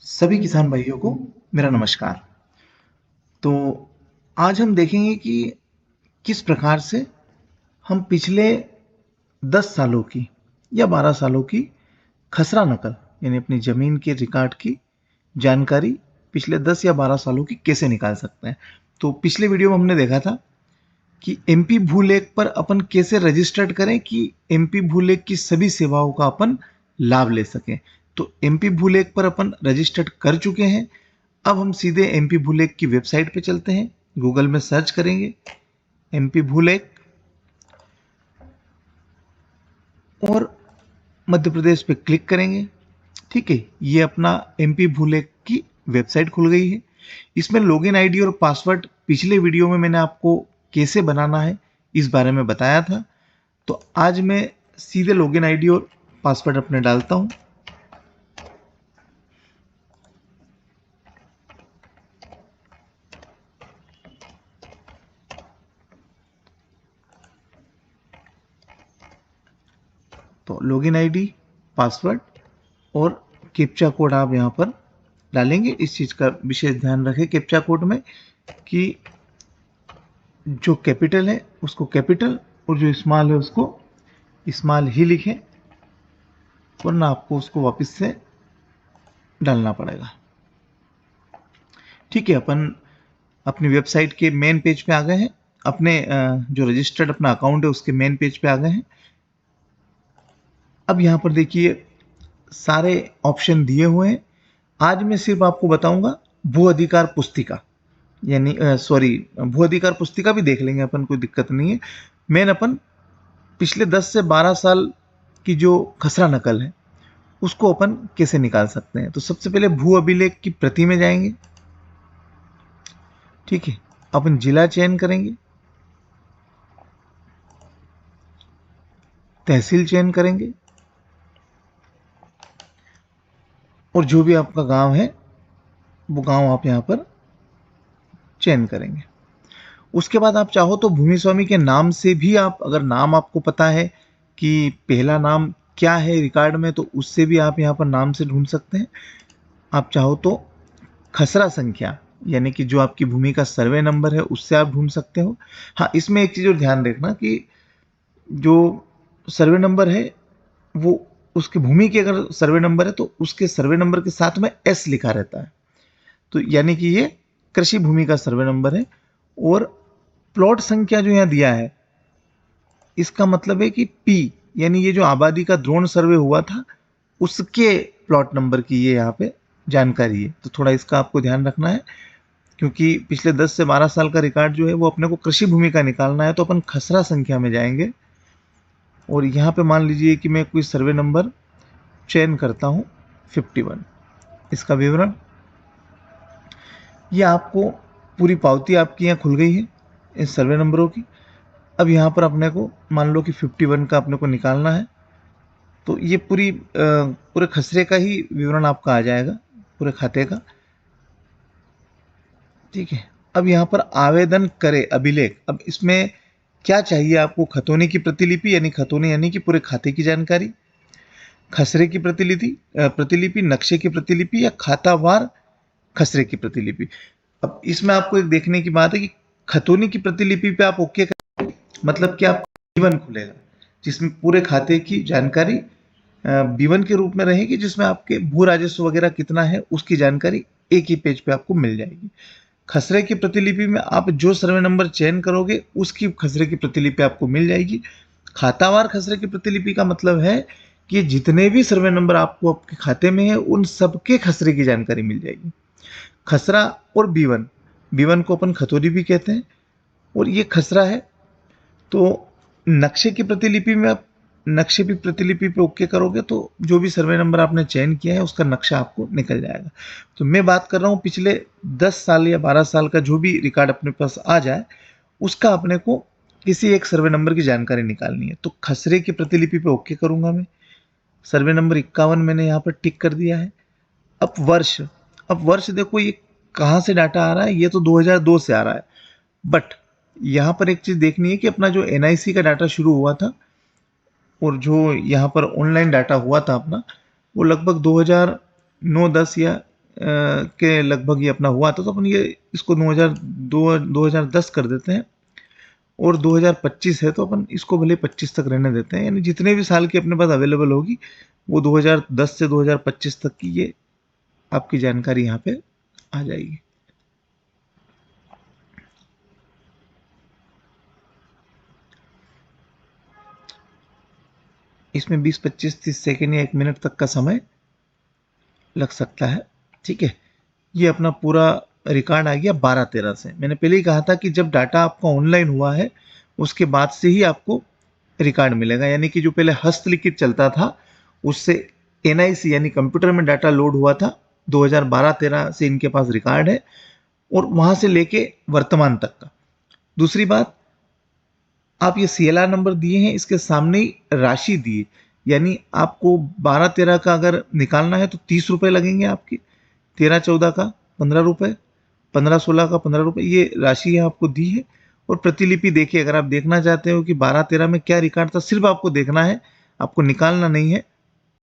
सभी किसान भाइयों को मेरा नमस्कार। तो आज हम देखेंगे कि किस प्रकार से हम पिछले 10 सालों की या 12 सालों की खसरा नकल यानी अपनी ज़मीन के रिकॉर्ड की जानकारी पिछले 10 या 12 सालों की कैसे निकाल सकते हैं। तो पिछले वीडियो में हमने देखा था कि एमपी भूलेख पर अपन कैसे रजिस्टर्ड करें कि एमपी भूलेख की सभी सेवाओं का अपन लाभ ले सकें। तो एमपी भूलेख पर अपन रजिस्टर्ड कर चुके हैं। अब हम सीधे एमपी भूलेख की वेबसाइट पे चलते हैं, गूगल में सर्च करेंगे एमपी भूलेख और मध्य प्रदेश पे क्लिक करेंगे। ठीक है, ये अपना एमपी भूलेख की वेबसाइट खुल गई है। इसमें लॉगिन आईडी और पासवर्ड पिछले वीडियो में मैंने आपको कैसे बनाना है इस बारे में बताया था। तो आज मैं सीधे लॉगिन आईडी और पासवर्ड अपने डालता हूं। तो लॉगिन आईडी, पासवर्ड और कैप्चा कोड आप यहाँ पर डालेंगे। इस चीज़ का विशेष ध्यान रखें कैप्चा कोड में कि जो कैपिटल है उसको कैपिटल और जो स्मॉल है उसको स्मॉल ही लिखें, वरना आपको उसको वापस से डालना पड़ेगा। ठीक है, अपन अपनी वेबसाइट के मेन पेज पे आ गए हैं। अपने जो रजिस्टर्ड अपना अकाउंट है उसके मेन पेज पे आ गए हैं। अब यहाँ पर देखिए सारे ऑप्शन दिए हुए हैं। आज मैं सिर्फ आपको बताऊंगा भू अधिकार पुस्तिका, यानी सॉरी, भू अधिकार पुस्तिका भी देख लेंगे अपन, कोई दिक्कत नहीं है। मेन अपन पिछले 10 से 12 साल की जो खसरा नकल है उसको अपन कैसे निकाल सकते हैं। तो सबसे पहले भू अभिलेख की प्रति में जाएंगे। ठीक है, अपन जिला चयन करेंगे, तहसील चयन करेंगे और जो भी आपका गांव है वो गांव आप यहां पर चयन करेंगे। उसके बाद आप चाहो तो भूमि स्वामी के नाम से भी आप, अगर नाम आपको पता है कि पहला नाम क्या है रिकॉर्ड में, तो उससे भी आप यहाँ पर नाम से ढूंढ सकते हैं। आप चाहो तो खसरा संख्या यानी कि जो आपकी भूमि का सर्वे नंबर है उससे आप ढूंढ सकते हो। हाँ, इसमें एक चीज़ और ध्यान रखना कि जो सर्वे नंबर है वो उसके भूमि के अगर सर्वे नंबर है तो उसके सर्वे नंबर के साथ में एस लिखा रहता है। तो यानी कि ये कृषि भूमि का सर्वे नंबर है। और प्लॉट संख्या जो यहाँ दिया है इसका मतलब है कि पी, यानी ये जो आबादी का द्रोण सर्वे हुआ था उसके प्लॉट नंबर की ये यहाँ पे जानकारी है। तो थोड़ा इसका आपको ध्यान रखना है, क्योंकि पिछले 10 से 12 साल का रिकॉर्ड जो है वो अपने को कृषि भूमि का निकालना है। तो अपन खसरा संख्या में जाएंगे और यहाँ पे मान लीजिए कि मैं कोई सर्वे नंबर चयन करता हूँ 51। इसका विवरण, ये आपको पूरी पावती आपकी यहाँ खुल गई है इस सर्वे नंबरों की। अब यहाँ पर अपने को मान लो कि 51 का अपने को निकालना है। तो ये पूरे खसरे का ही विवरण आपका आ जाएगा, पूरे खाते का। ठीक है, अब यहाँ पर आवेदन करे अभिलेख। अब इसमें क्या चाहिए आपको? खतौनी की प्रतिलिपि, यानी खतौनी यानी कि पूरे खाते की जानकारी, खसरे की प्रतिलिपि, नक्शे की प्रतिलिपि या खातावार खसरे की प्रतिलिपि। अब इसमें आपको एक देखने की बात है कि खतौनी की प्रतिलिपि पे आप ओके करें, मतलब कि आप B1 खुलेगा जिसमें पूरे खाते की जानकारी B1 के रूप में रहेगी, जिसमें आपके भू राजस्व वगैरह कितना है उसकी जानकारी एक ही पेज पे आपको मिल जाएगी। खसरे की प्रतिलिपि में आप जो सर्वे नंबर चयन करोगे उसकी खसरे की प्रतिलिपि आपको मिल जाएगी। खातावार खसरे की प्रतिलिपि का मतलब है कि जितने भी सर्वे नंबर आपको आपके खाते में है उन सबके खसरे की जानकारी मिल जाएगी। खसरा और B1 को अपन खतौनी भी कहते हैं और ये खसरा है। तो नक्शे की प्रतिलिपि में आप नक्शे की प्रतिलिपि पे ओके करोगे तो जो भी सर्वे नंबर आपने चयन किया है उसका नक्शा आपको निकल जाएगा। तो मैं बात कर रहा हूँ पिछले 10 साल या 12 साल का जो भी रिकॉर्ड अपने पास आ जाए उसका अपने को किसी एक सर्वे नंबर की जानकारी निकालनी है। तो खसरे की प्रतिलिपि पे ओके करूंगा मैं। सर्वे नंबर 51 मैंने यहाँ पर टिक कर दिया है। अब वर्ष देखो ये कहाँ से डाटा आ रहा है, ये तो 2002 से आ रहा है। बट यहाँ पर एक चीज देखनी है कि अपना जो एनआईसी का डाटा शुरू हुआ था और जो यहाँ पर ऑनलाइन डाटा हुआ था अपना, वो लगभग 2009-10 या के लगभग ये अपना हुआ था, तो अपन ये इसको 2010 कर देते हैं और 2025 है तो अपन इसको भले 25 तक रहने देते हैं, यानी जितने भी साल की अपने पास अवेलेबल होगी वो 2010 से 2025 तक की ये आपकी जानकारी यहाँ पे आ जाएगी। इसमें 20, 25, 30 सेकेंड या 1 मिनट तक का समय लग सकता है। ठीक है, ये अपना पूरा रिकॉर्ड आ गया 12/13 से। मैंने पहले ही कहा था कि जब डाटा आपका ऑनलाइन हुआ है उसके बाद से ही आपको रिकॉर्ड मिलेगा, यानी कि जो पहले हस्तलिखित चलता था उससे एनआईसी यानी कंप्यूटर में डाटा लोड हुआ था, 2012-13 से इनके पास रिकॉर्ड है और वहां से लेके वर्तमान तक का। दूसरी बात, आप ये सीएलआर नंबर दिए हैं, इसके सामने ही राशि दिए, यानी आपको 12-13 का अगर निकालना है तो 30 रुपए लगेंगे आपके, 13-14 का 15 रुपए, 15-16 का 15 रुपए, ये राशि आपको दी है। और प्रतिलिपि देखिए, अगर आप देखना चाहते हो कि 12-13 में क्या रिकॉर्ड था, सिर्फ आपको देखना है, आपको निकालना नहीं है,